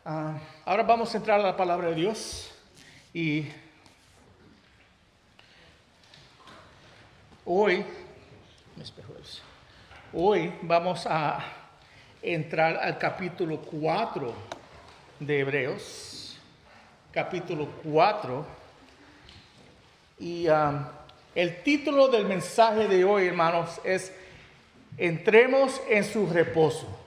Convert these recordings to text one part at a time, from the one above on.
Ahora vamos a entrar a la palabra de Dios y hoy vamos a entrar al capítulo 4 de Hebreos, capítulo 4, y el título del mensaje de hoy, hermanos, es Entremos en su reposo.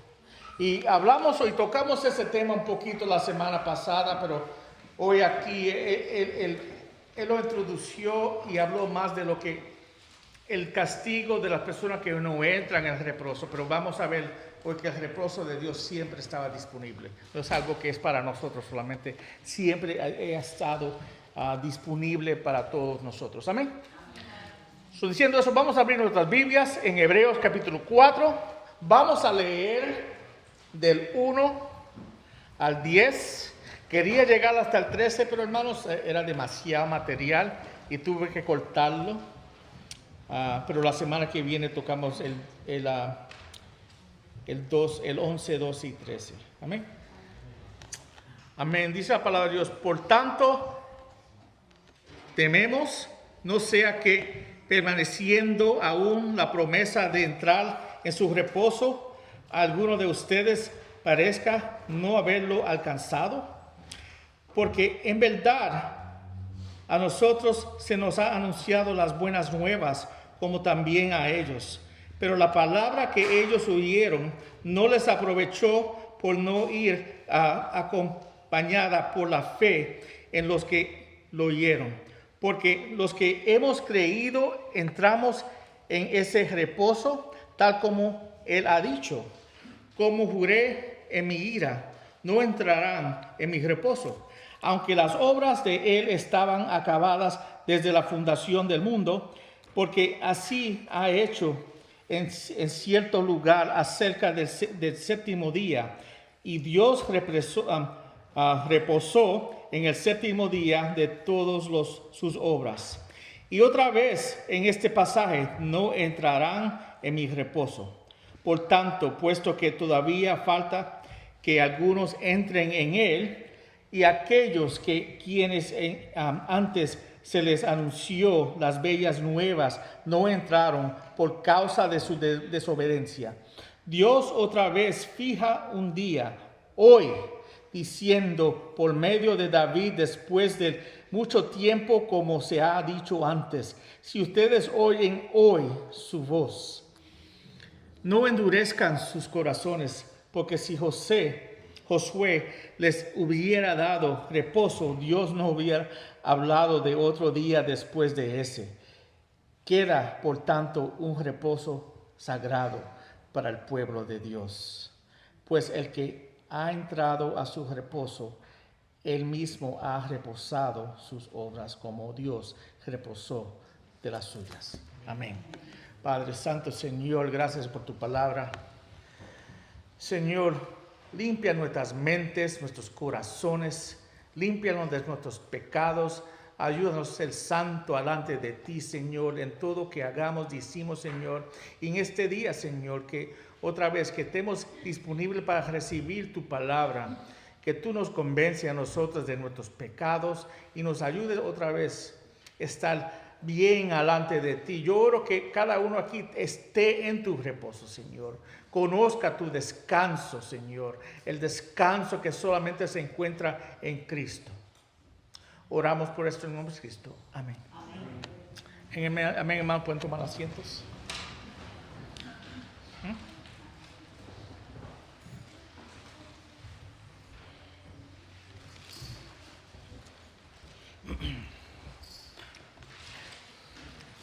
Y hablamos hoy, tocamos ese tema un poquito la semana pasada, pero hoy aquí él lo introdució y habló más de lo que el castigo de las personas que no entran en el reposo. Pero vamos a ver hoy que el reposo de Dios siempre estaba disponible. No es algo que es para nosotros solamente, siempre ha estado disponible para todos nosotros. Amén. Diciendo eso, vamos a abrir nuestras Biblias en Hebreos capítulo 4. Vamos a leer del 1 al 10. Quería llegar hasta el 13, pero hermanos, era demasiado material y tuve que cortarlo. Pero la semana que viene tocamos el 11, 12 y 13. Amén. Amén. Dice la palabra de Dios: por tanto, tememos, no sea que permaneciendo aún la promesa de entrar en su reposo, a alguno de ustedes parezca no haberlo alcanzado. Porque en verdad a nosotros se nos ha anunciado las buenas nuevas, como también a ellos. Pero la palabra que ellos oyeron no les aprovechó por no ir acompañada por la fe en los que lo oyeron. Porque los que hemos creído entramos en ese reposo, tal como Él ha dicho: como juré en mi ira, no entrarán en mi reposo. Aunque las obras de Él estaban acabadas desde la fundación del mundo, porque así ha hecho en cierto lugar acerca del séptimo día. Y Dios reposó en el séptimo día de todas sus obras. Y otra vez en este pasaje: no entrarán en mi reposo. Por tanto, puesto que todavía falta que algunos entren en él, y aquellos quienes antes se les anunció las bellas nuevas no entraron por causa de su desobediencia, Dios otra vez fija un día, hoy, diciendo por medio de David, después de mucho tiempo, como se ha dicho antes: si ustedes oyen hoy su voz, no endurezcan sus corazones, porque si Josué les hubiera dado reposo, Dios no hubiera hablado de otro día después de ese. Queda, por tanto, un reposo sagrado para el pueblo de Dios. Pues el que ha entrado a su reposo, él mismo ha reposado sus obras, como Dios reposó de las suyas. Amén. Padre Santo, Señor, gracias por tu palabra. Señor, limpia nuestras mentes, nuestros corazones, límpianos de nuestros pecados. Ayúdanos a ser santo delante de ti, Señor, en todo que hagamos, decimos, Señor. Y en este día, Señor, que otra vez que estemos disponibles para recibir tu palabra, que tú nos convences a nosotros de nuestros pecados y nos ayudes otra vez a estar bien delante de ti. Yo oro que cada uno aquí esté en tu reposo, Señor. Conozca tu descanso, Señor. El descanso que solamente se encuentra en Cristo. Oramos por esto en el nombre de Cristo. Amén. Amén, amén, hermano. Pueden tomar asientos.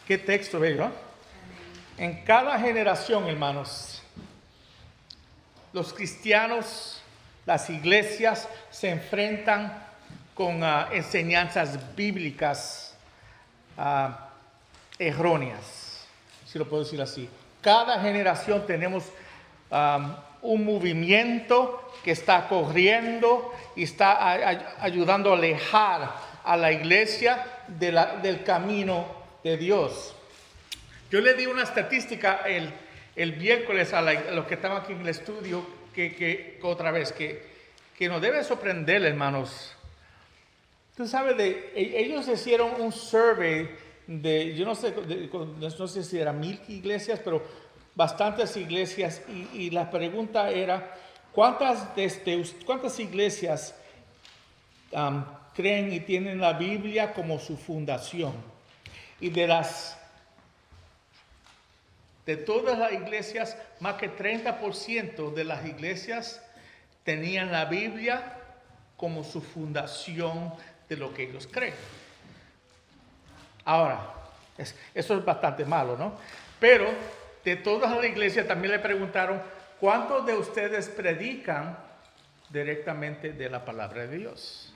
Qué texto bello, ¿eh? En cada generación, hermanos, los cristianos, las iglesias se enfrentan con enseñanzas bíblicas erróneas, si lo puedo decir así. Cada generación tenemos un movimiento que está corriendo y está ayudando a alejar a la iglesia del camino de Dios. Yo le di una estadística el miércoles a los que estaban aquí en el estudio, que otra vez, que que nos debe sorprender, hermanos. Tú sabes, ellos hicieron un survey de, yo no sé, no sé si eran 1000 iglesias, pero bastantes iglesias, y la pregunta era, ¿cuántas iglesias creen y tienen la Biblia como su fundación? Y de todas las iglesias, más que 30% de las iglesias tenían la Biblia como su fundación de lo que ellos creen. Ahora, eso es bastante malo, ¿no? Pero de todas las iglesias también le preguntaron, ¿cuántos de ustedes predican directamente de la palabra de Dios?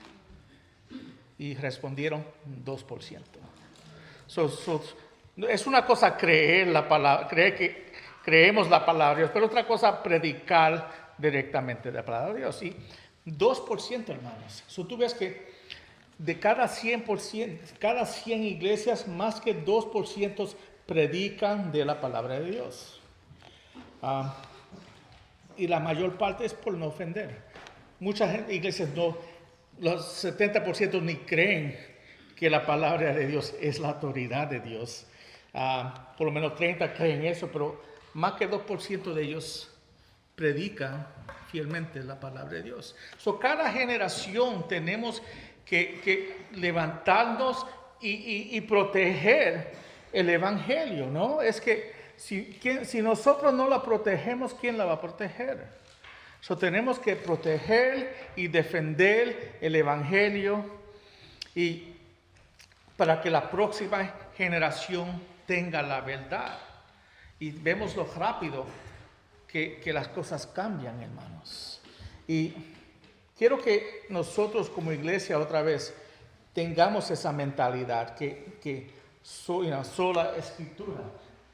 Y respondieron 2%. Es una cosa creer la palabra, creer que creemos la palabra de Dios, pero otra cosa predicar directamente de la palabra de Dios. Y 2%, hermanos. Tú ves que de cada 100 iglesias, más que 2% predican de la palabra de Dios. Y la mayor parte es por no ofender. Muchas iglesias los 70% ni creen que la palabra de Dios es la autoridad de Dios. Por lo menos 30 creen eso, pero más que 2% de ellos predican fielmente la palabra de Dios. Cada generación tenemos que levantarnos y proteger el evangelio, ¿no? Es que si nosotros no la protegemos, ¿quién la va a proteger? Tenemos que proteger y defender el evangelio y para que la próxima generación tenga la verdad. Y vemos lo rápido que las cosas cambian, hermanos. Y quiero que nosotros como iglesia otra vez tengamos esa mentalidad que sola escritura.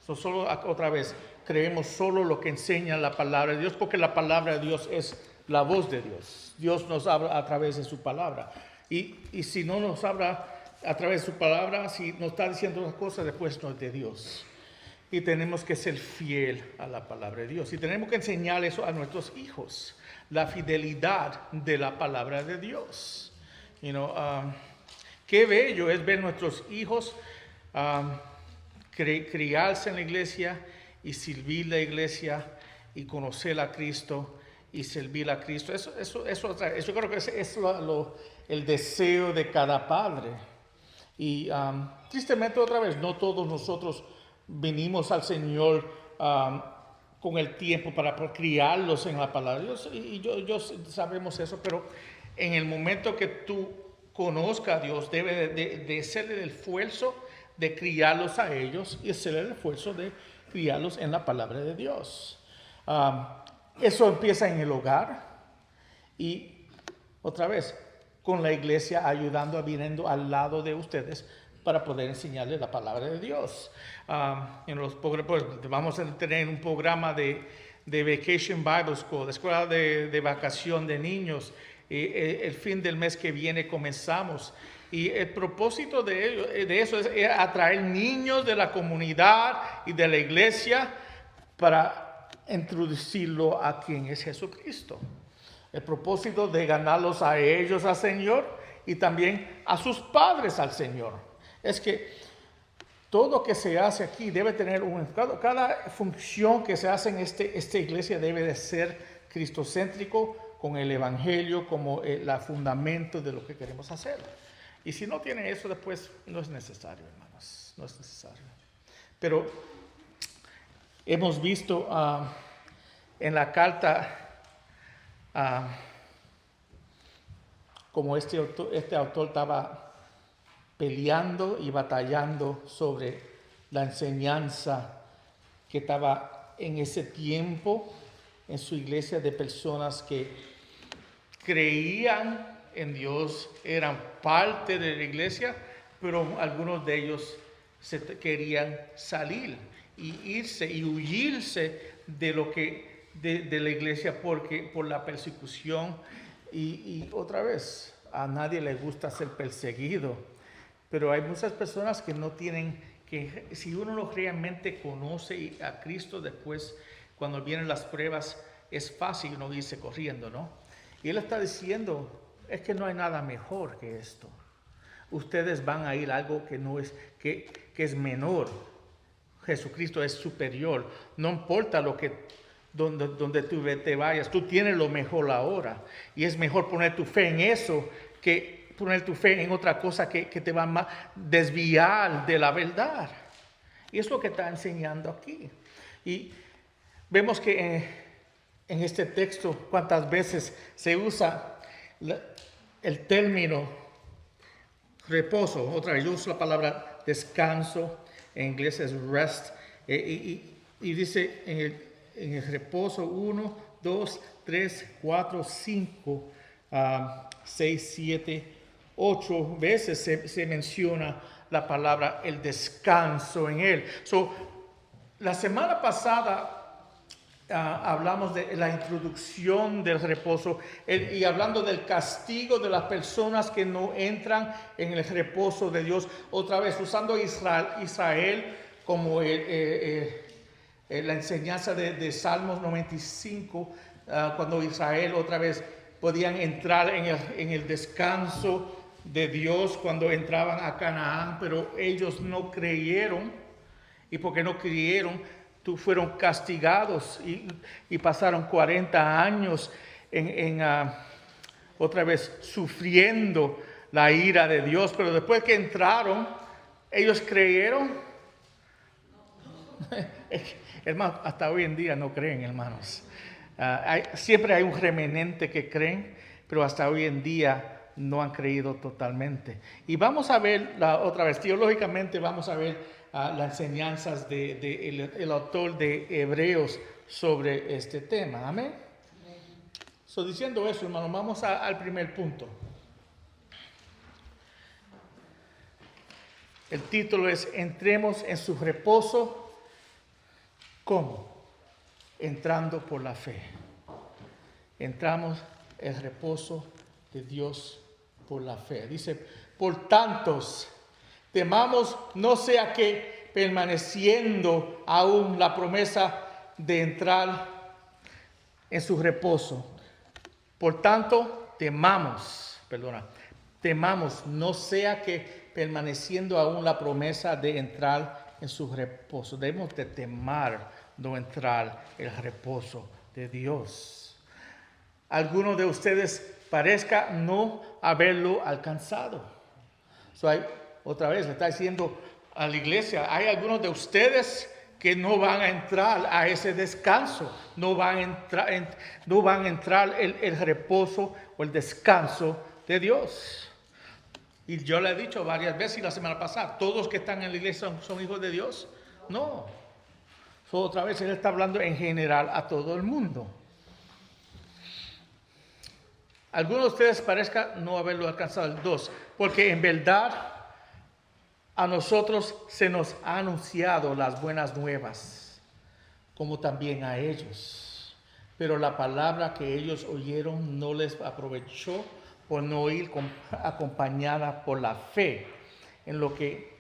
Solo otra vez creemos solo lo que enseña la palabra de Dios, porque la palabra de Dios es la voz de Dios. Dios nos habla a través de su palabra. Y si no nos habla a través de su palabra, si nos está diciendo las cosas, después no es de Dios. Y tenemos que ser fiel a la palabra de Dios. Y tenemos que enseñar eso a nuestros hijos. La fidelidad de la palabra de Dios. Qué bello es ver nuestros hijos criarse en la iglesia y servir la iglesia y conocer a Cristo y servir a Cristo. Yo creo que es el deseo de cada padre. Y tristemente otra vez, no todos nosotros venimos al Señor con el tiempo para criarlos en la palabra de Dios. Y yo sabemos eso, pero en el momento que tú conozcas a Dios, debe de ser el esfuerzo de criarlos a ellos y hacer el esfuerzo de criarlos en la palabra de Dios. Eso empieza en el hogar y otra vez con la iglesia ayudando, viniendo al lado de ustedes para poder enseñarles la palabra de Dios. Vamos a tener un programa de Vacation Bible School, de escuela de vacación de niños. El fin del mes que viene comenzamos. Y el propósito de eso es atraer niños de la comunidad y de la iglesia para introducirlo a quien es Jesucristo. El propósito de ganarlos a ellos al Señor y también a sus padres al Señor. Es que todo que se hace aquí debe tener cada función que se hace en esta iglesia debe de ser cristocéntrico, con el evangelio como el fundamento de lo que queremos hacer. Y si no tiene eso, después no es necesario, hermanos, no es necesario. Pero hemos visto en la carta como este autor estaba peleando y batallando sobre la enseñanza que estaba en ese tiempo en su iglesia de personas que creían en Dios, eran parte de la iglesia, pero algunos de ellos querían salir y irse y huirse de la iglesia por la persecución. Y otra vez, a nadie le gusta ser perseguido, pero hay muchas personas que no tienen, que si uno no realmente conoce a Cristo, después cuando vienen las pruebas es fácil uno irse corriendo, ¿no? Y Él está diciendo, es que no hay nada mejor que esto. Ustedes van a ir a algo que no es, que es menor. Jesucristo es superior. No importa donde tú te vayas, tú tienes lo mejor ahora. Y es mejor poner tu fe en eso que poner tu fe en otra cosa que te va a desviar de la verdad. Y es lo que está enseñando aquí. Y vemos que en este texto cuántas veces se usa el término reposo. Otra vez, yo uso la palabra descanso, en inglés es rest, y dice en el reposo 1, 2, 3, 4, 5, 6, 7, 8 veces se menciona la palabra el descanso en él. La semana pasada hablamos de la introducción del reposo y hablando del castigo de las personas que no entran en el reposo de Dios. Otra vez usando Israel como la enseñanza de Salmos 95, cuando Israel otra vez podían entrar en el descanso de Dios cuando entraban a Canaán, pero ellos no creyeron, y porque no creyeron, fueron castigados y pasaron 40 años otra vez sufriendo la ira de Dios. Pero después que entraron, ellos creyeron. Hermanos, hasta hoy en día no creen, hermanos. Siempre hay un remanente que creen, pero hasta hoy en día no han creído totalmente. Y vamos a ver otra vez, teológicamente vamos a ver las enseñanzas del autor de Hebreos sobre este tema. Amén. Diciendo eso, hermano, vamos al primer punto. El título es Entremos en su reposo. ¿Cómo? Entrando por la fe. Entramos en el reposo de Dios por la fe. Dice, por tantos, temamos no sea que permaneciendo aún la promesa de entrar en su reposo. Por tanto, temamos no sea que permaneciendo aún la promesa de entrar en su reposo. Debemos de temar no entrar en el reposo de Dios. Algunos de ustedes parezca no haberlo alcanzado. Otra vez le está diciendo a la iglesia, hay algunos de ustedes que no van a entrar a ese descanso, no van a entrar el reposo o el descanso de Dios. Y yo le he dicho varias veces y la semana pasada, todos que están en la iglesia son hijos de Dios. No. Otra vez él está hablando en general a todo el mundo. Algunos de ustedes parezca no haberlo alcanzado el 2, porque en verdad a nosotros se nos ha anunciado las buenas nuevas, como también a ellos. Pero la palabra que ellos oyeron no les aprovechó por no ir acompañada por la fe en lo que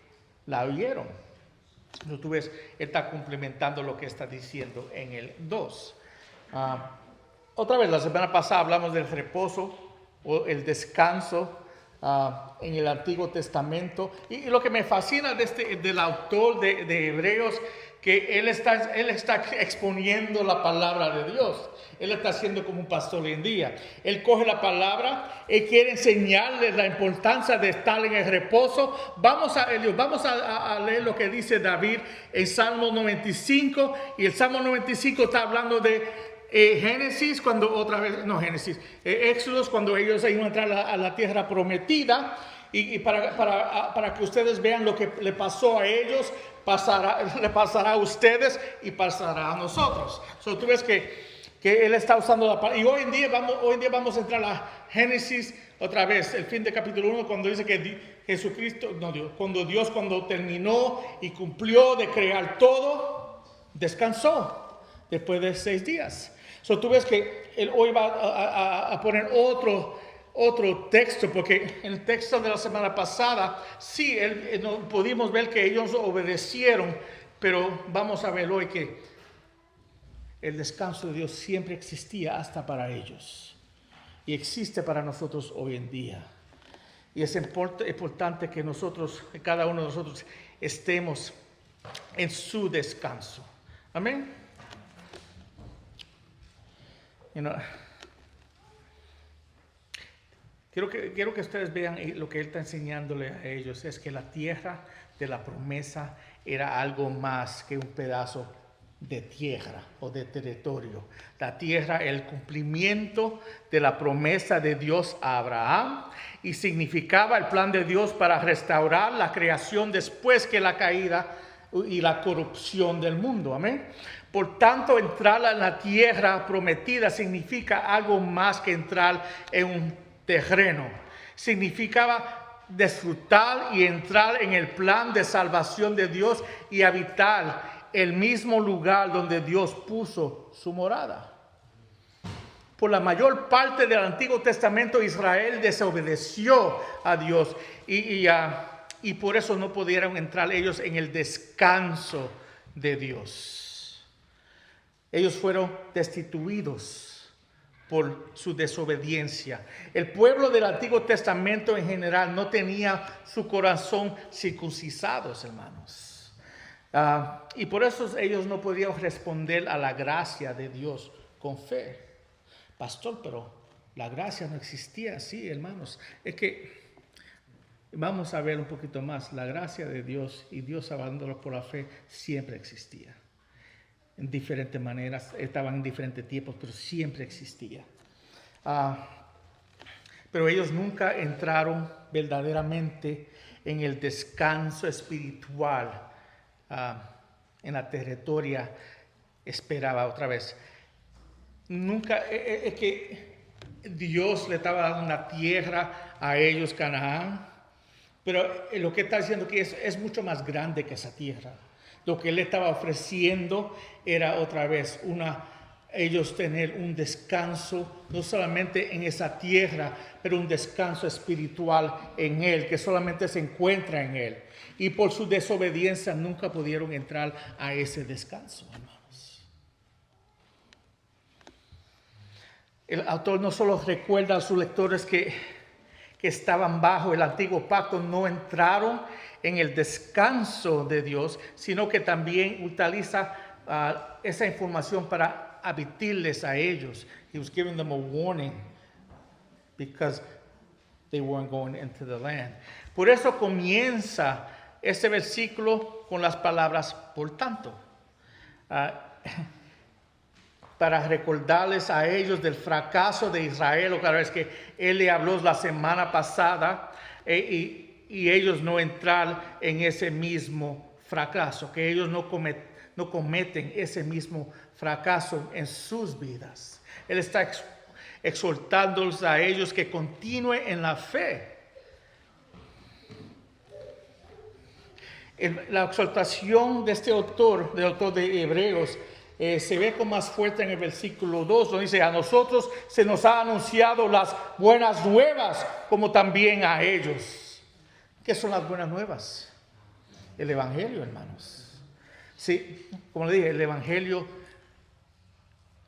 la oyeron. Entonces, tú ves, él está complementando lo que está diciendo en el 2. Otra vez, la semana pasada hablamos del reposo o el descanso en el Antiguo Testamento. Y lo que me fascina del autor de Hebreos, que él está exponiendo la palabra de Dios. Él está haciendo como un pastor hoy en día. Él coge la palabra, él quiere enseñarles la importancia de estar en el reposo. Vamos a leer lo que dice David en Salmo 95. Y el Salmo 95 está hablando de Génesis, Éxodos, cuando ellos iban a entrar a la tierra prometida. Y para que ustedes vean lo que le pasó a ellos, le pasará a ustedes y pasará a nosotros. Tú ves que él está usando la palabra. Y hoy en día vamos a entrar a Génesis otra vez, el fin de capítulo 1, cuando dice que cuando terminó y cumplió de crear todo, descansó después de 6 días. Tú ves que él hoy va a poner otro texto, porque en el texto de la semana pasada, sí, pudimos ver que ellos obedecieron, pero vamos a ver hoy que el descanso de Dios siempre existía hasta para ellos. y existe para nosotros hoy en día. Y es importante que nosotros, cada uno de nosotros, estemos en su descanso. Amén. Quiero que ustedes vean lo que Él está enseñándole a ellos. Es que la tierra de la promesa era algo más que un pedazo de tierra o de territorio. La tierra, el cumplimiento de la promesa de Dios a Abraham, y significaba el plan de Dios para restaurar la creación después que la caída y la corrupción del mundo. Amén. Por tanto, entrar a la tierra prometida significa algo más que entrar en un terreno. Significaba disfrutar y entrar en el plan de salvación de Dios y habitar el mismo lugar donde Dios puso su morada. Por la mayor parte del Antiguo Testamento, Israel desobedeció a Dios y por eso no pudieron entrar ellos en el descanso de Dios. Ellos fueron destituidos por su desobediencia. El pueblo del Antiguo Testamento en general no tenía su corazón circuncidados, hermanos. Y por eso ellos no podían responder a la gracia de Dios con fe. Pastor, pero la gracia no existía así, hermanos. Es que vamos a ver un poquito más. La gracia de Dios y Dios salvándolo por la fe siempre existía. En diferentes maneras, estaban en diferentes tiempos, pero siempre existía. Pero ellos nunca entraron verdaderamente en el descanso espiritual. En la territoria esperaba otra vez. Nunca es que Dios le estaba dando una tierra a ellos, Canaán, pero lo que está diciendo que es mucho más grande que esa tierra. Lo que Él le estaba ofreciendo era otra vez ellos tener un descanso, no solamente en esa tierra, pero un descanso espiritual en Él, que solamente se encuentra en Él. Y por su desobediencia nunca pudieron entrar a ese descanso, hermanos. El autor no solo recuerda a sus lectores que estaban bajo el antiguo pacto, no entraron en el descanso de Dios, sino que también utiliza esa información para advertirles a ellos. He was giving them a warning because they weren't going into the land. Por eso comienza este versículo con las palabras por tanto, para recordarles a ellos del fracaso de Israel. Cada vez que Él le habló la semana pasada y ellos no entrar en ese mismo fracaso, que ellos no cometen ese mismo fracaso en sus vidas. Él está exhortándolos a ellos que continúen en la fe. La exhortación de este autor, del autor de Hebreos, se ve con más fuerte en el versículo 2, donde dice: a nosotros se nos ha anunciado las buenas nuevas, como también a ellos. ¿Qué son las buenas nuevas? El Evangelio, hermanos. Sí, como le dije, el Evangelio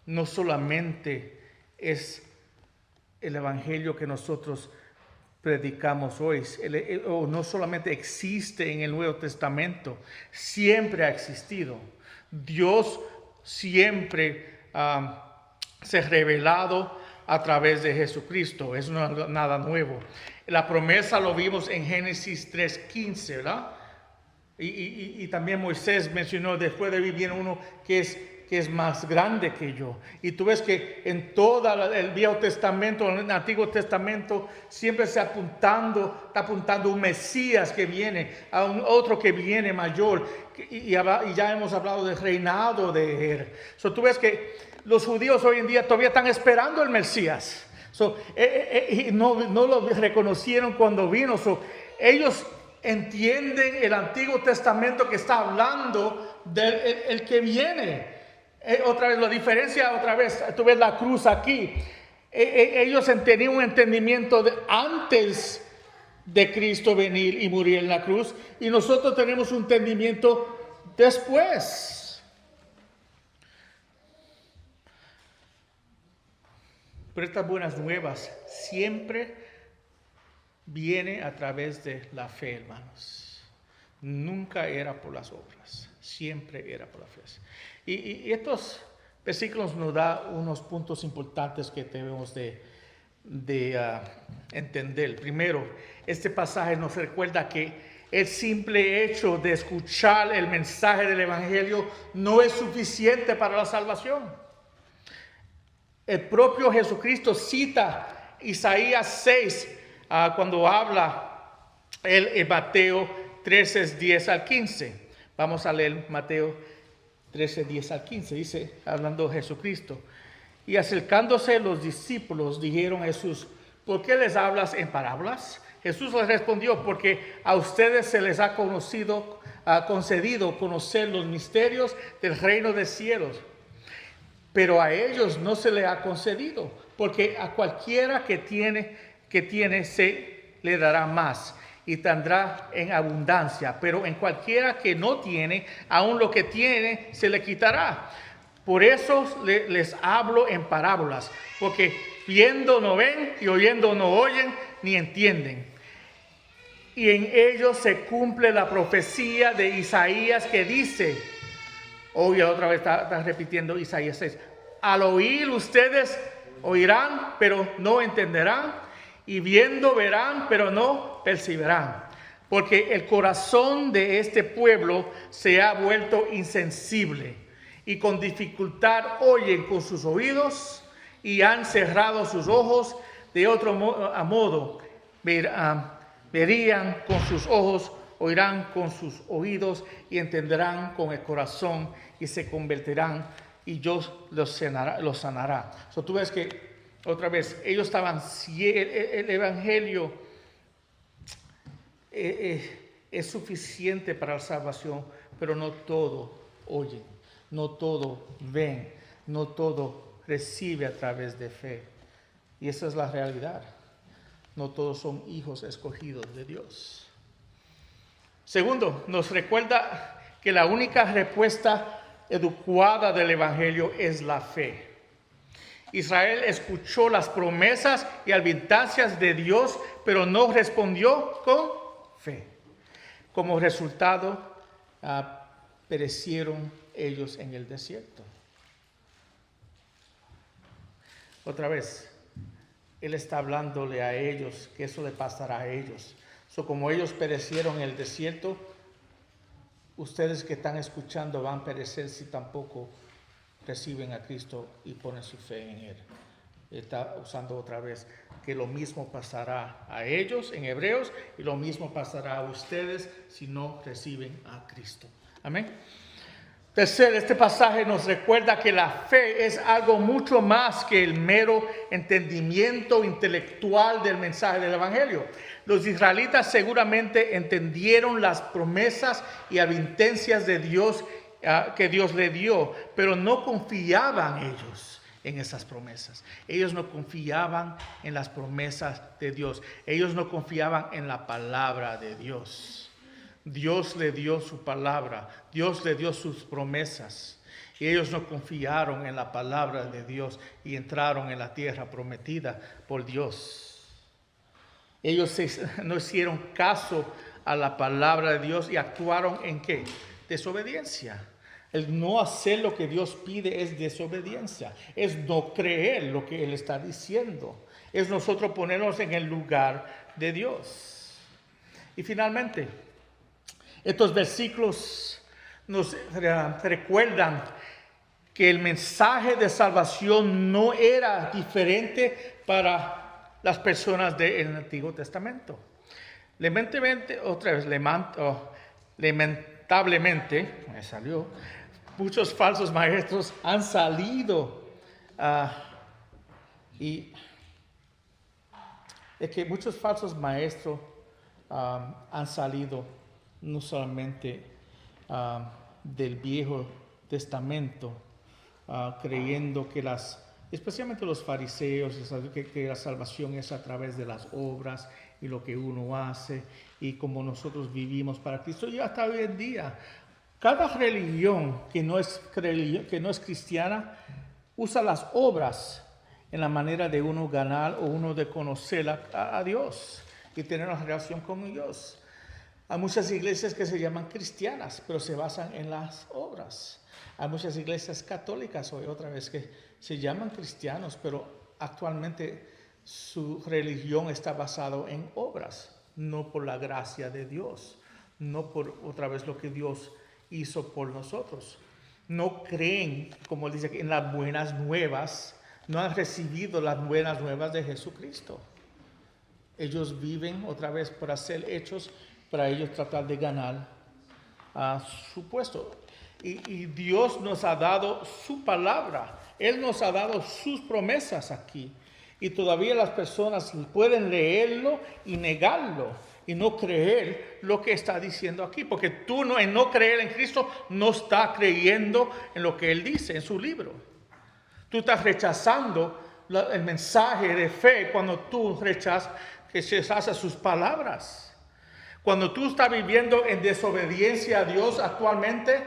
no solamente es el Evangelio que nosotros predicamos hoy, o no solamente existe en el Nuevo Testamento, siempre ha existido. Dios siempre se ha revelado a través de Jesucristo. Es nada nuevo. La promesa lo vimos en Génesis 3:15, ¿verdad? Y también Moisés mencionó: después de mí viene uno que es más grande que yo. Y tú ves que en todo el Viejo Testamento, en el Antiguo Testamento, siempre está apuntando un Mesías que viene, a un otro que viene mayor. Y ya hemos hablado del reinado de Él. Tú ves que los judíos hoy en día todavía están esperando el Mesías. No lo reconocieron cuando vino. Ellos entienden el Antiguo Testamento que está hablando del el que viene. Otra vez, la diferencia, tú ves la cruz aquí. Ellos tenían un entendimiento antes de Cristo venir y morir en la cruz, y nosotros tenemos un entendimiento después. Pero estas buenas nuevas siempre viene a través de la fe, hermanos. Nunca era por las obras, siempre era por la fe. Y estos versículos nos dan unos puntos importantes que debemos de entender. Primero, este pasaje nos recuerda que el simple hecho de escuchar el mensaje del Evangelio no es suficiente para la salvación. El propio Jesucristo cita Isaías 6 cuando habla en Mateo 13, 10 al 15. Vamos a leer Mateo 13, 10 al 15. Dice, hablando de Jesucristo. Y acercándose los discípulos, dijeron a Jesús, ¿por qué les hablas en parábolas? Jesús les respondió, porque a ustedes se les ha concedido conocer los misterios del reino de cielos. Pero a ellos no se les ha concedido, porque a cualquiera que tiene se le dará más y tendrá en abundancia. Pero en cualquiera que no tiene, aun lo que tiene se le quitará. Por eso les hablo en parábolas, porque viendo no ven y oyendo no oyen ni entienden. Y en ellos se cumple la profecía de Isaías que dice, hoy otra vez está repitiendo Isaías 6, al oír ustedes oirán, pero no entenderán, y viendo verán, pero no percibirán. Porque el corazón de este pueblo se ha vuelto insensible, y con dificultad oyen con sus oídos, y han cerrado sus ojos, de otro modo verían con sus ojos, oirán con sus oídos y entenderán con el corazón y se convertirán y Dios los sanará. So, tú ves que otra vez ellos estaban, el Evangelio es suficiente para la salvación, pero no todo oyen, no todo ven, no todo recibe a través de fe. Y esa es la realidad. No todos son hijos escogidos de Dios. Segundo, nos recuerda que la única respuesta adecuada del Evangelio es la fe. Israel escuchó las promesas y advertencias de Dios, pero no respondió con fe. Como resultado, perecieron ellos en el desierto. Otra vez, Él está hablándole a ellos que eso le pasará a ellos. Como ellos perecieron en el desierto, ustedes que están escuchando van a perecer si tampoco reciben a Cristo y ponen su fe en Él. Está usando otra vez que lo mismo pasará a ellos en Hebreos y lo mismo pasará a ustedes si no reciben a Cristo. Amén. Tercero, este pasaje nos recuerda que la fe es algo mucho más que el mero entendimiento intelectual del mensaje del Evangelio. Los israelitas seguramente entendieron las promesas y advertencias de Dios que Dios le dio, pero no confiaban ellos en esas promesas. Ellos no confiaban en las promesas de Dios. Ellos no confiaban en la palabra de Dios. Dios le dio su palabra, Dios le dio sus promesas. Y ellos no confiaron en la palabra de Dios y entraron en la tierra prometida por Dios. Ellos no hicieron caso a la palabra de Dios y actuaron en ¿qué? Desobediencia. El no hacer lo que Dios pide es desobediencia. Es no creer lo que Él está diciendo. Es nosotros ponernos en el lugar de Dios. Y finalmente, estos versículos nos recuerdan que el mensaje de salvación no era diferente para las personas del Antiguo Testamento. Lamentablemente, muchos falsos maestros han salido y es que muchos falsos maestros han salido no solamente del Viejo Testamento, creyendo que especialmente los fariseos, que la salvación es a través de las obras y lo que uno hace y como nosotros vivimos para Cristo. Y hasta hoy en día, cada religión que no es cristiana usa las obras en la manera de uno ganar o uno de conocer a Dios y tener una relación con Dios. Hay muchas iglesias que se llaman cristianas, pero se basan en las obras. Hay muchas iglesias católicas hoy otra vez que se llaman cristianos, pero actualmente su religión está basada en obras, no por la gracia de Dios, no por otra vez lo que Dios hizo por nosotros. No creen, como dice aquí, en las buenas nuevas, no han recibido las buenas nuevas de Jesucristo. Ellos viven otra vez por hacer hechos para ellos tratar de ganar su puesto. Y Dios nos ha dado su palabra. Él nos ha dado sus promesas aquí. Y todavía las personas pueden leerlo y negarlo y no creer lo que está diciendo aquí. Porque tú en no creer en Cristo no estás creyendo en lo que Él dice en su libro. Tú estás rechazando el mensaje de fe cuando tú rechazas sus palabras. Cuando tú estás viviendo en desobediencia a Dios actualmente,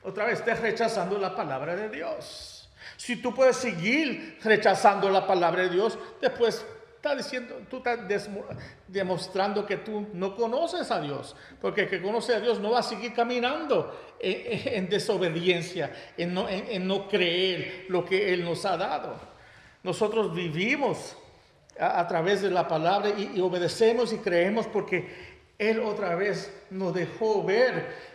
otra vez estás rechazando la palabra de Dios. Si tú puedes seguir rechazando la palabra de Dios, después tú estás demostrando que tú no conoces a Dios. Porque el que conoce a Dios no va a seguir caminando en desobediencia, en no creer lo que Él nos ha dado. Nosotros vivimos a través de la palabra y obedecemos y creemos porque Él otra vez nos dejó ver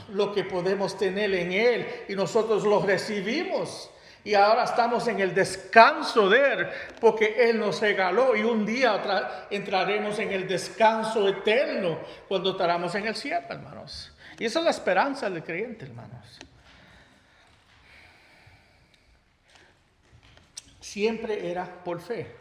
lo que podemos tener en Él y nosotros lo recibimos. Y ahora estamos en el descanso de Él porque Él nos regaló y un día entraremos en el descanso eterno cuando estaremos en el cielo, hermanos. Y esa es la esperanza del creyente, hermanos. Siempre era por fe.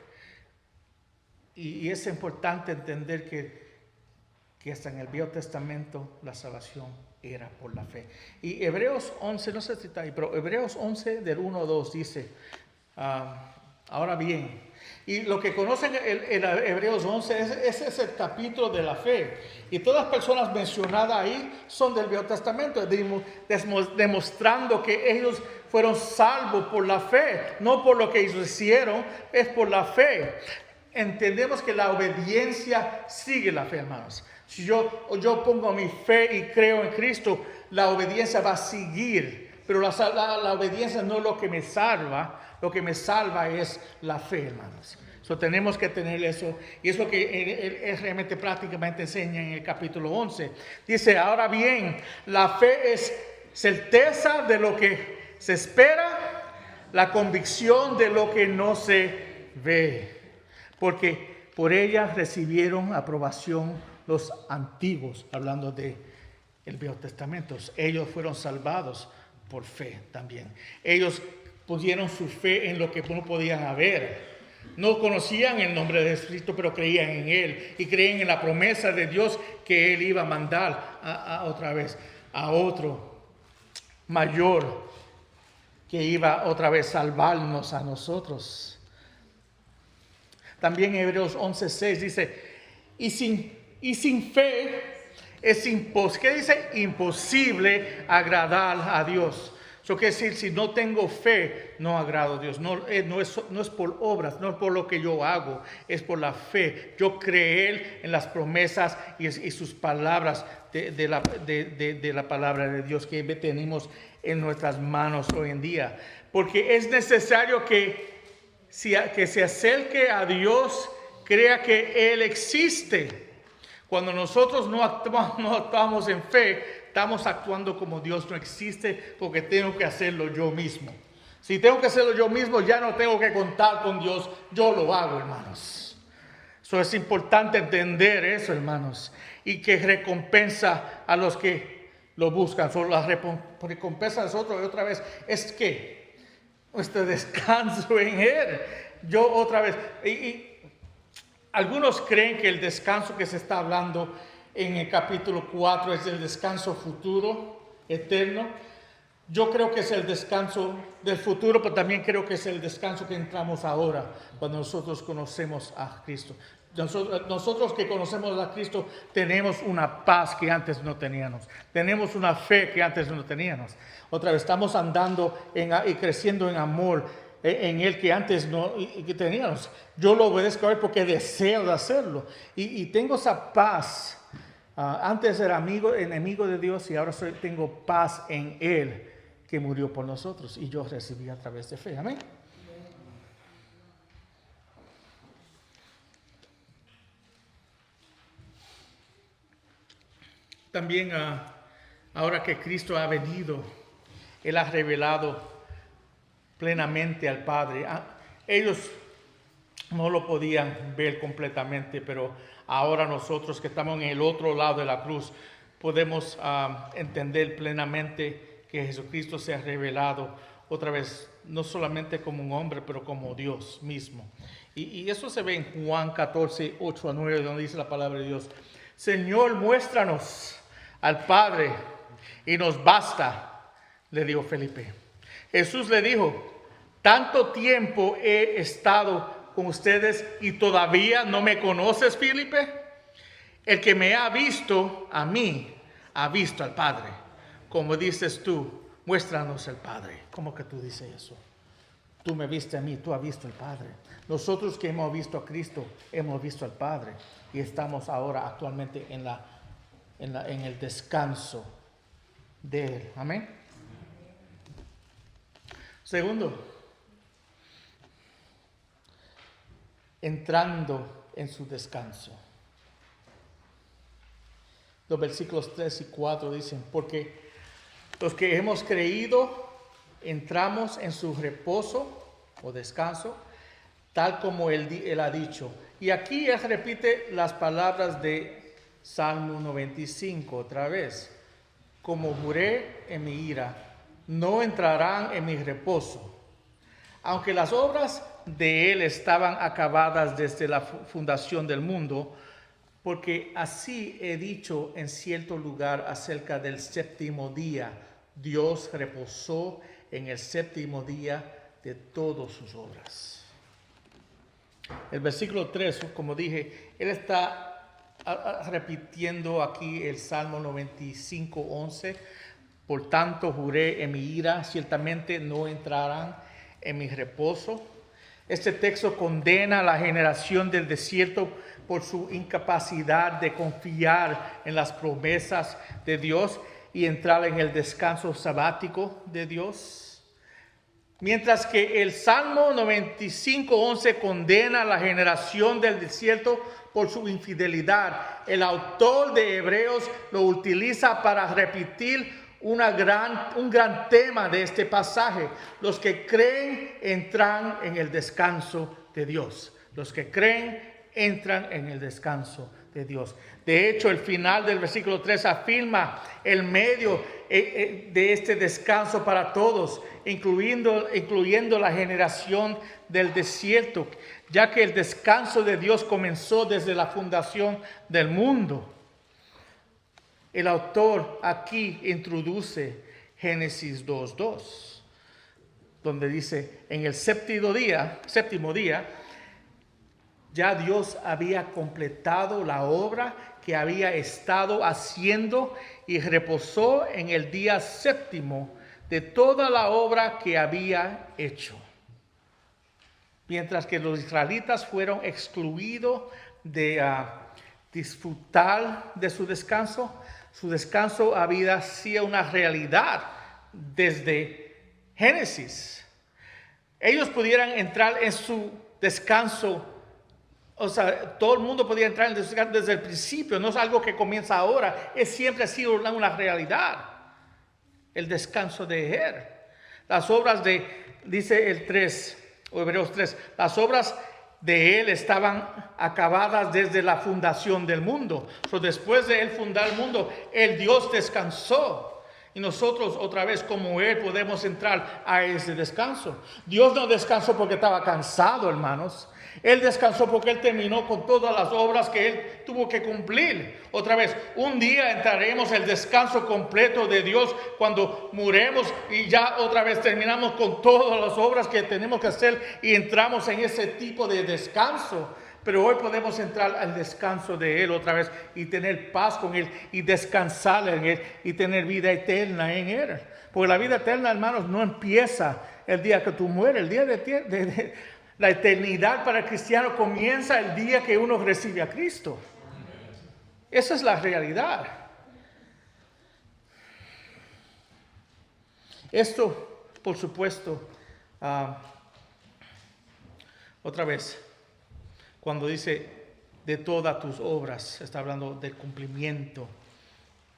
Y es importante entender que hasta en el Viejo Testamento la salvación era por la fe. Y Hebreos 11, no sé si está ahí, pero Hebreos 11 del 1 al 2 dice, ahora bien, y lo que conocen en Hebreos 11 ese es el capítulo de la fe. Y todas las personas mencionadas ahí son del Viejo Testamento, demostrando que ellos fueron salvos por la fe, no por lo que ellos hicieron, es por la fe. Entendemos que la obediencia sigue la fe, hermanos. Si yo pongo mi fe y creo en Cristo, la obediencia va a seguir. Pero la obediencia no es lo que me salva. Lo que me salva es la fe, hermanos. Tenemos que tener eso. Y es lo que él realmente prácticamente enseña en el capítulo 11. Dice, ahora bien, la fe es certeza de lo que se espera, la convicción de lo que no se ve. Porque por ella recibieron aprobación los antiguos, hablando de el Viejo Testamento. Ellos fueron salvados por fe también. Ellos pusieron su fe en lo que no podían ver. No conocían el nombre de Jesucristo, pero creían en Él. Y creían en la promesa de Dios que Él iba a mandar otra vez a otro mayor que iba otra vez a salvarnos a nosotros. También Hebreos 11:6 dice, y sin fe es imposible agradar a Dios. Eso quiere decir, si no tengo fe, no agrado a Dios. No es por obras, no es por lo que yo hago, es por la fe. Yo creer en las promesas y sus palabras de la palabra de Dios que tenemos en nuestras manos hoy en día. Porque es necesario que se acerque a Dios, crea que Él existe. Cuando nosotros no actuamos en fe, estamos actuando como Dios no existe, porque tengo que hacerlo yo mismo. Si tengo que hacerlo yo mismo, ya no tengo que contar con Dios, yo lo hago, hermanos. Eso es importante entender eso, hermanos. Y que recompensa a los que lo buscan. Solo la recompensa de nosotros, y otra vez, es que nuestro descanso en Él. Yo otra vez, algunos creen que el descanso que se está hablando en el capítulo 4 es el descanso futuro, eterno. Yo creo que es el descanso del futuro, pero también creo que es el descanso que entramos ahora, cuando nosotros conocemos a Cristo. Nosotros que conocemos a Cristo tenemos una paz que antes no teníamos. Tenemos una fe que antes no teníamos. Otra vez, estamos andando y creciendo en amor en Él que antes no que teníamos. Yo lo obedezco a Él porque deseo de hacerlo. Y tengo esa paz. Antes era enemigo de Dios y ahora tengo paz en Él que murió por nosotros. Y yo recibí a través de fe. Amén. También ahora que Cristo ha venido, Él ha revelado plenamente al Padre. Ellos no lo podían ver completamente, pero ahora nosotros que estamos en el otro lado de la cruz, podemos entender plenamente que Jesucristo se ha revelado otra vez, no solamente como un hombre, pero como Dios mismo. Y eso se ve en Juan 14, 8 a 9, donde dice la palabra de Dios: Señor, muéstranos al Padre y nos basta, le dijo Felipe. Jesús le dijo: tanto tiempo he estado con ustedes y todavía no me conoces, Felipe. El que me ha visto a mí, ha visto al Padre. Como dices tú, muéstranos el Padre. ¿Cómo que tú dices eso? Tú me viste a mí, tú has visto al Padre. Nosotros que hemos visto a Cristo, hemos visto al Padre. Y estamos ahora actualmente en el descanso de Él. Amén. Segundo, entrando en su descanso. Los versículos 3 y 4 dicen: porque los que hemos creído entramos en su reposo o descanso, tal como él ha dicho. Y aquí él repite las palabras de Salmo 95 otra vez: como juré en mi ira, no entrarán en mi reposo. Aunque las obras de él estaban acabadas desde la fundación del mundo, porque así he dicho en cierto lugar acerca del séptimo día: Dios reposó en el séptimo día de todas sus obras. El versículo 3, como dije, él está repitiendo aquí el Salmo 95, 11. Por tanto juré en mi ira, ciertamente no entrarán en mi reposo. Este texto condena a la generación del desierto por su incapacidad de confiar en las promesas de Dios y entrar en el descanso sabático de Dios. Mientras que el Salmo 95:11 condena a la generación del desierto por su infidelidad, el autor de Hebreos lo utiliza para repetir un gran tema de este pasaje. Los que creen entran en el descanso de Dios. Los que creen entran en el descanso de Dios. De hecho, el final del versículo 3 afirma el medio de este descanso para todos, incluyendo la generación del desierto, ya que el descanso de Dios comenzó desde la fundación del mundo. El autor aquí introduce Génesis 2:2, donde dice: en el séptimo día, ya Dios había completado la obra que había estado haciendo y reposó en el día séptimo de toda la obra que había hecho. Mientras que los israelitas fueron excluidos de disfrutar de su descanso había sido una realidad desde Génesis. Ellos pudieran entrar en su descanso. O sea, todo el mundo podía entrar en el descanso desde el principio. No es algo que comienza ahora. Siempre ha sido una realidad. El descanso de Él. Las obras dice el 3, o Hebreos 3, las obras de Él estaban acabadas desde la fundación del mundo. Después de Él fundar el mundo, el Dios descansó. Y nosotros otra vez como Él podemos entrar a ese descanso. Dios no descansó porque estaba cansado, hermanos. Él descansó porque Él terminó con todas las obras que Él tuvo que cumplir. Otra vez, un día entraremos el descanso completo de Dios cuando muremos y ya otra vez terminamos con todas las obras que tenemos que hacer y entramos en ese tipo de descanso. Pero hoy podemos entrar al descanso de Él otra vez y tener paz con Él y descansar en Él y tener vida eterna en Él. Porque la vida eterna, hermanos, no empieza el día que tú mueres. El día de la eternidad para el cristiano comienza el día que uno recibe a Cristo. Esa es la realidad. Esto, por supuesto, otra vez, cuando dice de todas tus obras, está hablando del cumplimiento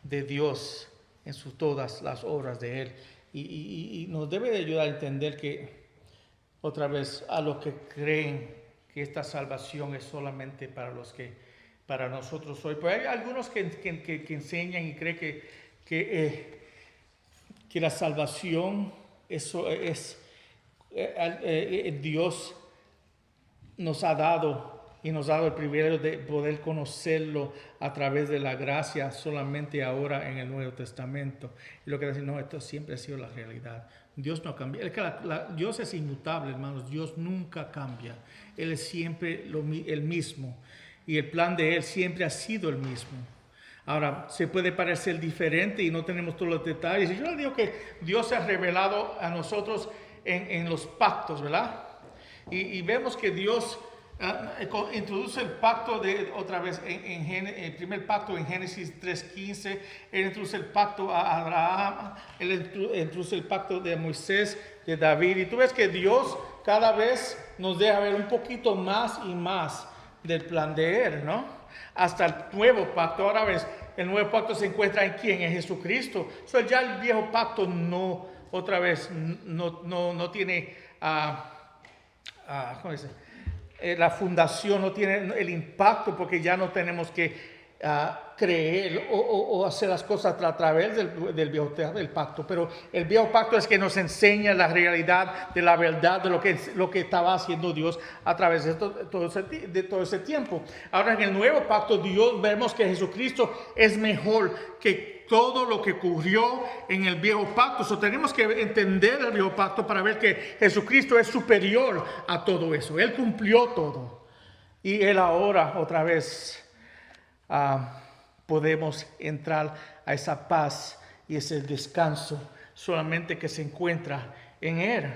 de Dios en todas las obras de Él. Y nos debe de ayudar a entender que, otra vez, a los que creen que esta salvación es solamente para nosotros hoy. Pero hay algunos que enseñan y creen que la salvación Dios nos ha dado el privilegio de poder conocerlo a través de la gracia solamente ahora en el Nuevo Testamento. Y lo que dicen, no, esto siempre ha sido la realidad. Dios no cambia. Dios es inmutable, hermanos. Dios nunca cambia. Él es siempre el mismo. Y el plan de Él siempre ha sido el mismo. Ahora, se puede parecer diferente y no tenemos todos los detalles. Y yo le digo que Dios se ha revelado a nosotros en los pactos, ¿verdad? Y vemos que Dios introduce el pacto otra vez el primer pacto en Génesis 3:15. Él introduce el pacto a Abraham, él introduce el pacto de Moisés, de David. Y tú ves que Dios cada vez nos deja ver un poquito más y más del plan de Él, ¿no? Hasta el nuevo pacto. Ahora ves, el nuevo pacto se encuentra en ¿quién? En Jesucristo. Ya el viejo pacto no tiene ¿cómo dice? La fundación no tiene el impacto, porque ya no tenemos que creer o hacer las cosas a través del viejo pacto. Pero el viejo pacto es que nos enseña la realidad de la verdad de lo que estaba haciendo Dios a través de todo ese tiempo. Ahora en el nuevo pacto vemos que Jesucristo es mejor que todo lo que ocurrió en el viejo pacto. Tenemos que entender el viejo pacto para ver que Jesucristo es superior a todo eso. Él cumplió todo. Y Él ahora otra vez podemos entrar a esa paz y ese descanso solamente que se encuentra en Él.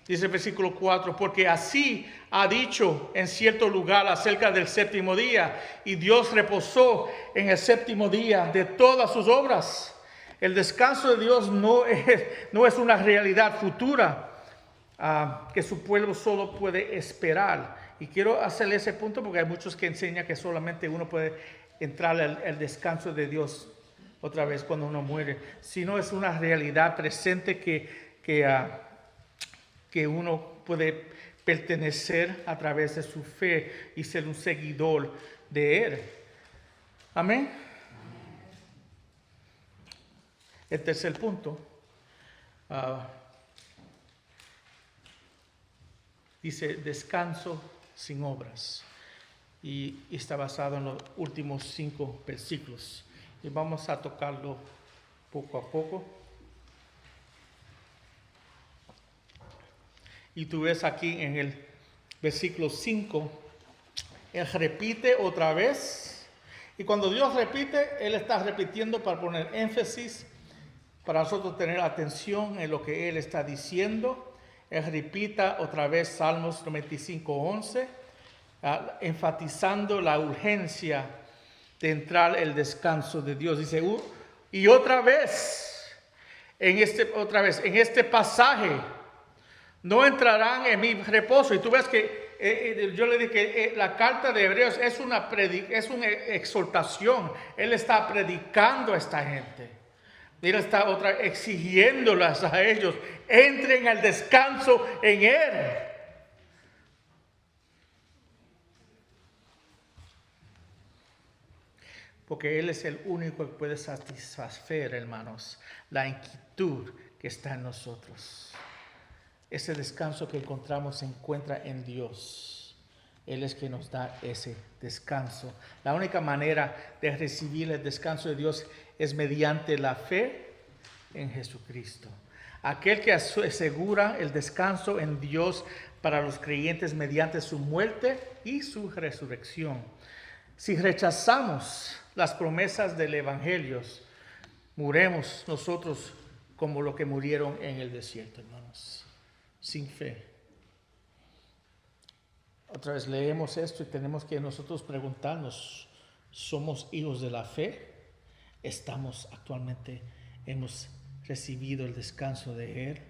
Dice el versículo 4, porque así ha dicho en cierto lugar acerca del séptimo día, y Dios reposó en el séptimo día de todas sus obras. El descanso de Dios no es una realidad futura que su pueblo solo puede esperar. Y quiero hacerle ese punto porque hay muchos que enseñan que solamente uno puede entrar al descanso de Dios otra vez cuando uno muere. Sino es una realidad presente que uno puede pertenecer a través de su fe y ser un seguidor de Él. Amén. El tercer punto dice descanso sin obras, y está basado en los últimos 5 versículos, y vamos a tocarlo poco a poco. Y tú ves aquí en el versículo 5, Él repite otra vez. Y cuando Dios repite, Él está repitiendo para poner énfasis, para nosotros tener atención en lo que Él está diciendo. Él repita otra vez Salmos 95:11, enfatizando la urgencia de entrar el descanso de Dios. Dice, y otra vez en este pasaje, no entrarán en mi reposo. Y tú ves que yo le dije que la carta de Hebreos es una exhortación. Él está predicando a esta gente. Él está exigiéndolas a ellos. Entren al descanso en Él. Porque Él es el único que puede satisfacer, hermanos, la inquietud que está en nosotros. Ese descanso que encontramos se encuentra en Dios. Él es quien nos da ese descanso. La única manera de recibir el descanso de Dios es mediante la fe en Jesucristo. Aquel que asegura el descanso en Dios para los creyentes mediante su muerte y su resurrección. Si rechazamos las promesas del Evangelio, muremos nosotros como los que murieron en el desierto, hermanos, sin fe. Otra vez leemos esto y tenemos que nosotros preguntarnos, ¿somos hijos de la fe? ¿Hemos recibido el descanso de Él?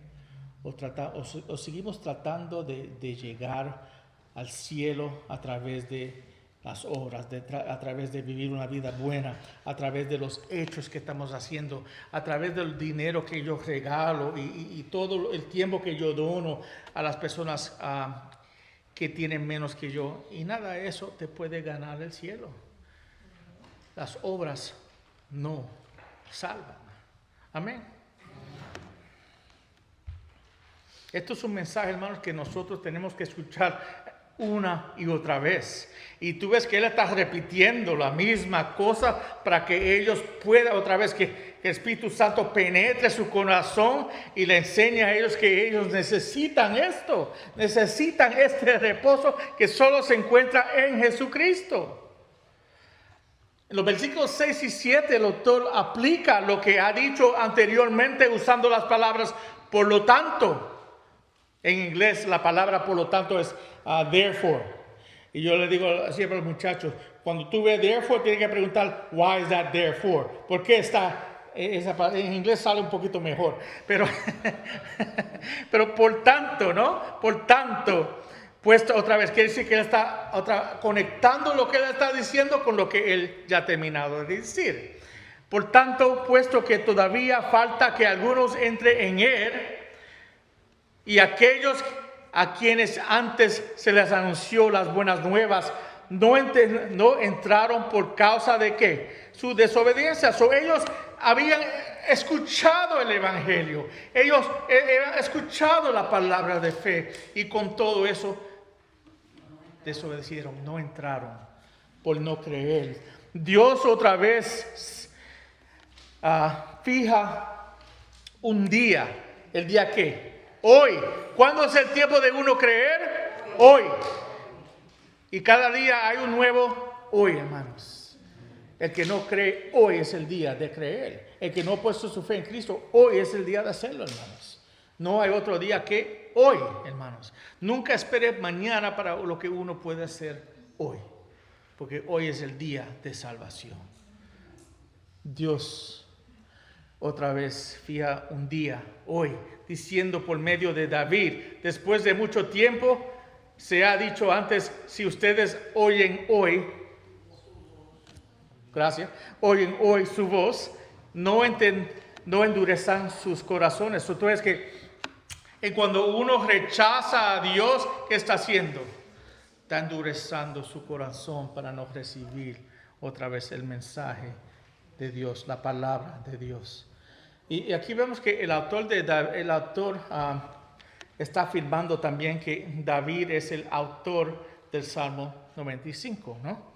¿O seguimos tratando de llegar al cielo a través de las obras, a través de vivir una vida buena, a través de los hechos que estamos haciendo, a través del dinero que yo regalo y todo el tiempo que yo dono a las personas que tienen menos que yo? Y nada de eso te puede ganar el cielo. Las obras no salvan. Amén. Esto es un mensaje, hermanos, que nosotros tenemos que escuchar una y otra vez. Y tú ves que Él está repitiendo la misma cosa para que ellos puedan otra vez, que el Espíritu Santo penetre su corazón y le enseñe a ellos que ellos necesitan esto. Necesitan este reposo que solo se encuentra en Jesucristo. En los versículos 6 y 7 el autor aplica lo que ha dicho anteriormente usando las palabras por lo tanto. En inglés la palabra por lo tanto es therefore. Y yo le digo siempre a los muchachos, cuando tú ves therefore tienes que preguntar why is that therefore. ¿Por qué está esa palabra? En inglés sale un poquito mejor. Pero por tanto, ¿no? Por tanto. Puesto otra vez, quiere decir que Él está conectando lo que Él está diciendo con lo que Él ya ha terminado de decir. Por tanto, puesto que todavía falta que algunos entren en Él, y aquellos a quienes antes se les anunció las buenas nuevas, no entraron por causa de ¿qué? Su desobediencia. Ellos habían escuchado el Evangelio, ellos habían escuchado la palabra de fe, y con todo eso desobedecieron, no entraron por no creer. Dios otra vez fija un día. ¿El día qué? Hoy. ¿Cuándo es el tiempo de uno creer? Hoy. Y cada día hay un nuevo hoy, hermanos. El que no cree, hoy es el día de creer. El que no ha puesto su fe en Cristo, hoy es el día de hacerlo, hermanos. No hay otro día que hoy, hermanos. Nunca espere mañana para lo que uno puede hacer hoy, porque hoy es el día de salvación. Dios otra vez fija un día, hoy, diciendo por medio de David, después de mucho tiempo, se ha dicho antes, si ustedes oyen hoy, gracias, oyen hoy su voz, no endurezcan sus corazones. Entonces que cuando uno rechaza a Dios, ¿qué está haciendo? Está endureciendo su corazón para no recibir otra vez el mensaje de Dios, la palabra de Dios. Y aquí vemos que el autor está afirmando también que David es el autor del Salmo 95, ¿no?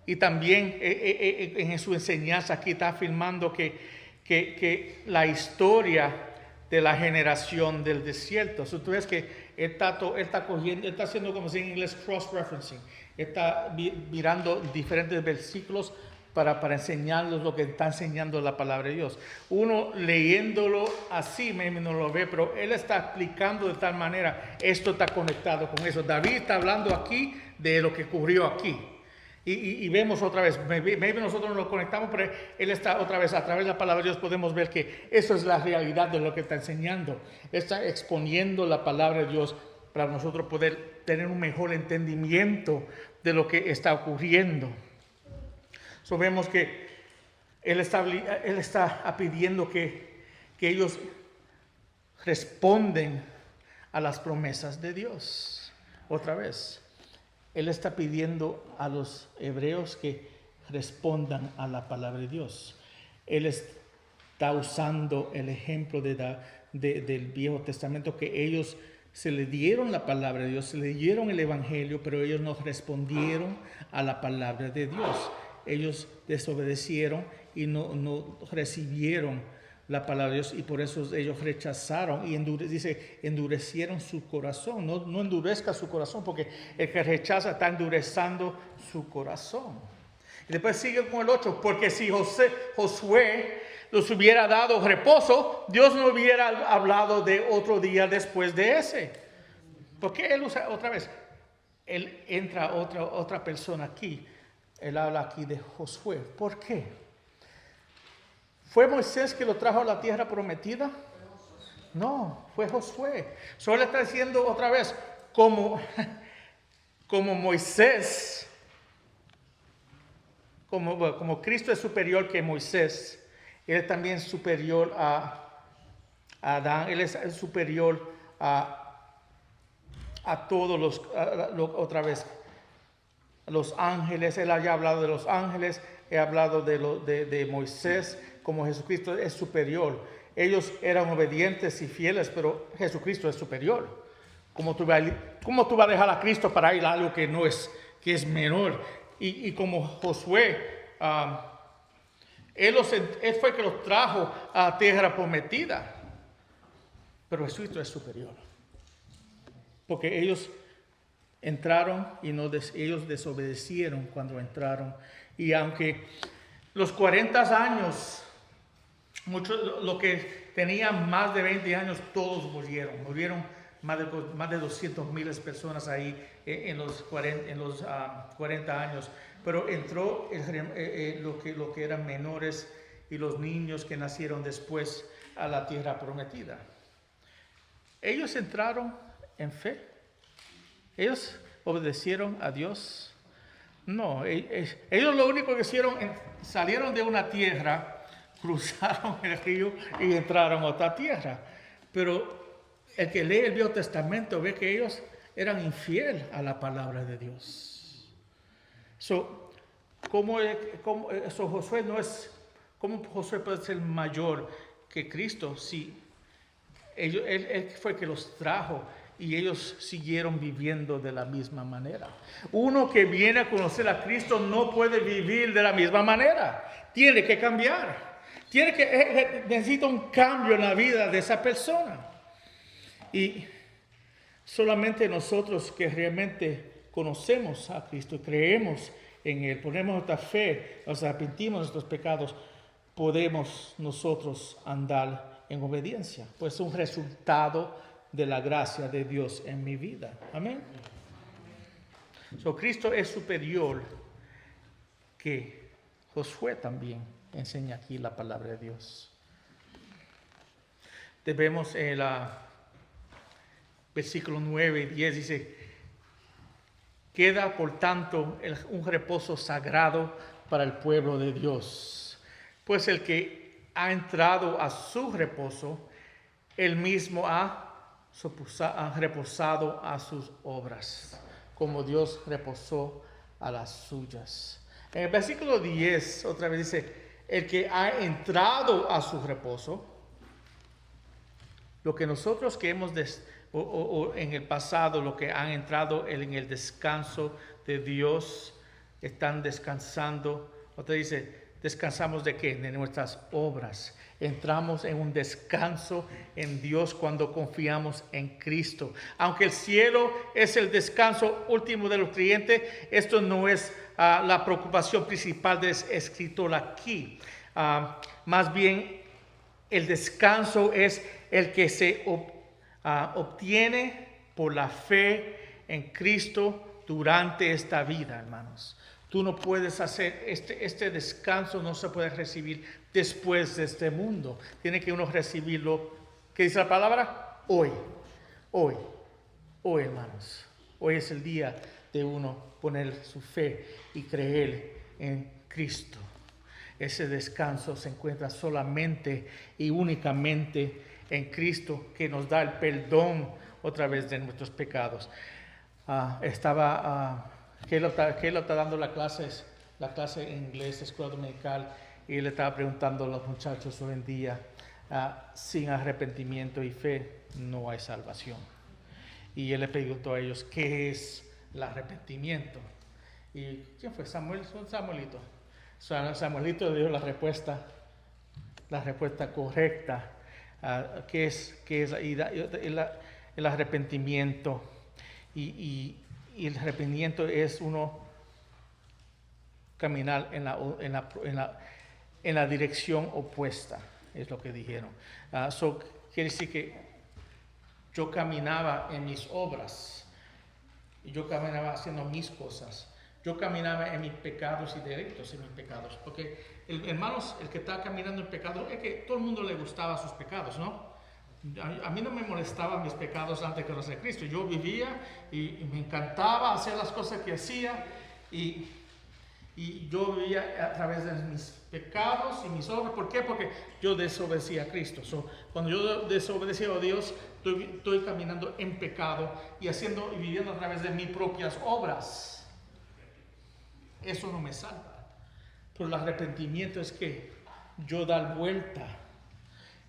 Y también en su enseñanza aquí está afirmando que la historia de la generación del desierto. Tú ves que él está cogiendo, está haciendo como se dice en inglés cross-referencing. Está mirando diferentes versículos para enseñarles lo que está enseñando la palabra de Dios. Uno leyéndolo así mismo no lo ve, pero él está explicando de tal manera, esto está conectado con eso. David está hablando aquí de lo que ocurrió aquí. Y vemos otra vez, maybe nosotros no lo conectamos, pero él está otra vez, a través de la palabra de Dios podemos ver que eso es la realidad de lo que está enseñando. Está exponiendo la palabra de Dios para nosotros poder tener un mejor entendimiento de lo que está ocurriendo. Vemos que él está pidiendo que ellos responden a las promesas de Dios. Otra vez, él está pidiendo a los hebreos que respondan a la palabra de Dios. Él está usando el ejemplo del Viejo Testamento, que ellos se le dieron la palabra de Dios, se le dieron el Evangelio, pero ellos no respondieron a la palabra de Dios. Ellos desobedecieron y no recibieron la palabra de Dios y por eso ellos rechazaron y dice, endurecieron su corazón. No endurezca su corazón porque el que rechaza está endureciendo su corazón. Y después sigue con el 8, porque si Josué los hubiera dado reposo, Dios no hubiera hablado de otro día después de ese. Porque él usa otra vez, él entra otra persona aquí, él habla aquí de Josué. ¿Por qué? ¿Fue Moisés que lo trajo a la tierra prometida? No, fue Josué. Solo está diciendo otra vez, como Moisés, como Cristo es superior que Moisés, Él es también superior a Adán, Él es superior a todos otra vez, los ángeles. Él haya hablado de los ángeles, he hablado de Moisés, como Jesucristo es superior. Ellos eran obedientes y fieles, pero Jesucristo es superior. ¿Cómo tú vas a dejar a Cristo para ir a algo que es menor? Y como Josué, él fue el que los trajo a la tierra prometida. Pero Jesucristo es superior. Porque ellos entraron y ellos desobedecieron cuando entraron. Y aunque los 40 años, muchos, los que tenían más de 20 años, todos murieron. Murieron más de 200,000 personas ahí en los 40 años. Pero entró lo que eran menores y los niños que nacieron después a la tierra prometida. Ellos entraron en fe. Ellos obedecieron a Dios. No, ellos lo único que hicieron, salieron de una tierra, cruzaron el río y entraron a otra tierra. Pero el que lee el Viejo Testamento ve que ellos eran infieles a la palabra de Dios. ¿Cómo Josué puede ser mayor que Cristo si él fue el que los trajo? Y ellos siguieron viviendo de la misma manera. Uno que viene a conocer a Cristo no puede vivir de la misma manera. Tiene que cambiar. Necesita un cambio en la vida de esa persona. Y solamente nosotros que realmente conocemos a Cristo, creemos en Él, ponemos nuestra fe, nos arrepentimos de nuestros pecados, podemos nosotros andar en obediencia. Pues es un resultado de la gracia de Dios en mi vida. Amén. Cristo es superior que Josué también enseña aquí la palabra de Dios. Vemos en el versículo 9 y 10 dice: queda por tanto un reposo sagrado para el pueblo de Dios, pues el que ha entrado a su reposo, él mismo ha reposado a sus obras, como Dios reposó a las suyas. En el versículo 10 otra vez dice: el que ha entrado a su reposo. Lo que nosotros que hemos en el pasado, lo que han entrado en el descanso de Dios, están descansando. Otra dice: ¿descansamos de qué? De nuestras obras. Entramos en un descanso en Dios cuando confiamos en Cristo. Aunque el cielo es el descanso último de los creyentes, esto no es la preocupación principal del escritor aquí. Más bien, el descanso es el que se obtiene por la fe en Cristo durante esta vida, hermanos. Tú no puedes hacer este descanso, no se puede recibir después de este mundo. Tiene que uno recibirlo. ¿Qué dice la palabra? Hoy, hermanos. Hoy es el día de uno poner su fe y creer en Cristo. Ese descanso se encuentra solamente y únicamente en Cristo, que nos da el perdón otra vez de nuestros pecados. Keilo está dando la clase en inglés, escuela dominical, y le estaba preguntando a los muchachos hoy en día, sin arrepentimiento y fe no hay salvación. Y él le preguntó a ellos, ¿qué es el arrepentimiento? ¿Y quién fue? Samuelito. Samuelito dio la respuesta. la respuesta correcta, que es el arrepentimiento. Y el arrepentimiento es uno caminar en la dirección opuesta, es lo que dijeron. Quiere decir que yo caminaba en mis obras, y yo caminaba haciendo mis cosas. Yo caminaba en mis pecados y delitos en mis pecados. Porque, hermanos, el que está caminando en pecado, es que todo el mundo le gustaba sus pecados, ¿no? A mí no me molestaban mis pecados antes que los de Cristo. Yo vivía y me encantaba hacer las cosas que hacía. Y yo vivía a través de mis pecados y mis obras. ¿Por qué? Porque yo desobedecía a Cristo. Cuando yo desobedecía a Dios, estoy caminando en pecado y viviendo a través de mis propias obras. Eso no me salva. Pero el arrepentimiento es que yo dar vuelta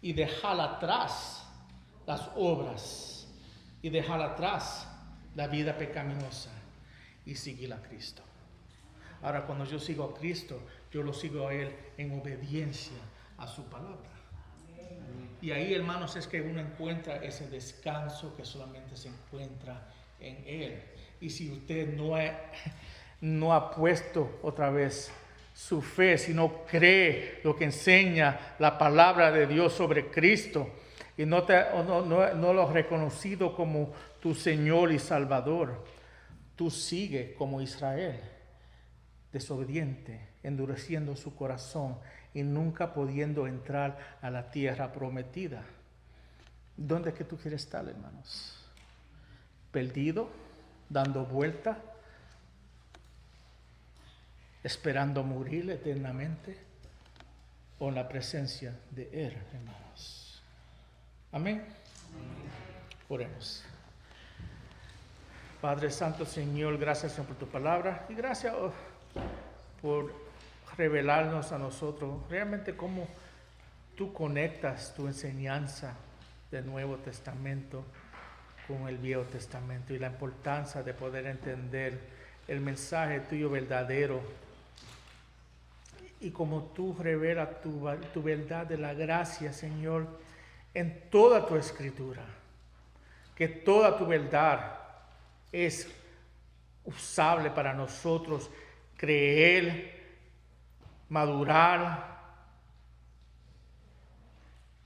y dejar atrás las obras y dejar atrás la vida pecaminosa y seguir a Cristo. Ahora, cuando yo sigo a Cristo, yo lo sigo a Él en obediencia a su palabra. Y ahí, hermanos, es que uno encuentra ese descanso que solamente se encuentra en Él. Y si usted no ha puesto otra vez su fe, si no cree lo que enseña la palabra de Dios sobre Cristo y no lo has reconocido como tu Señor y Salvador, tú sigues como Israel, desobediente, endureciendo su corazón y nunca pudiendo entrar a la tierra prometida. ¿Dónde es que tú quieres estar, hermanos? ¿Perdido? ¿Dando vuelta? ¿Esperando morir eternamente? ¿O en la presencia de Él, hermanos? Amén. Oremos. Padre Santo, Señor, gracias por tu palabra y gracias por revelarnos a nosotros realmente cómo tú conectas tu enseñanza del Nuevo Testamento con el Viejo Testamento y la importancia de poder entender el mensaje tuyo verdadero y como tú revelas tu verdad de la gracia, Señor, en toda tu escritura, que toda tu verdad es usable para nosotros creer, madurar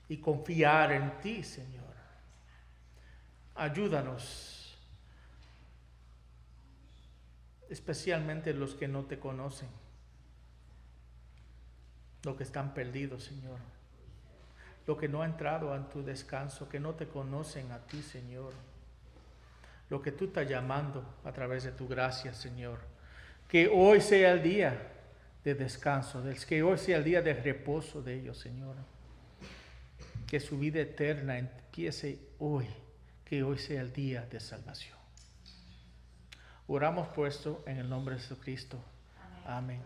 y confiar en ti, Señor. Ayúdanos, especialmente los que no te conocen, los que están perdidos, Señor, los que no han entrado en tu descanso, que no te conocen a ti, Señor, lo que tú estás llamando a través de tu gracia, Señor. Que hoy sea el día de descanso, que hoy sea el día de reposo de ellos, Señor. Que su vida eterna empiece hoy, que hoy sea el día de salvación. Oramos por esto en el nombre de Jesucristo. Amén.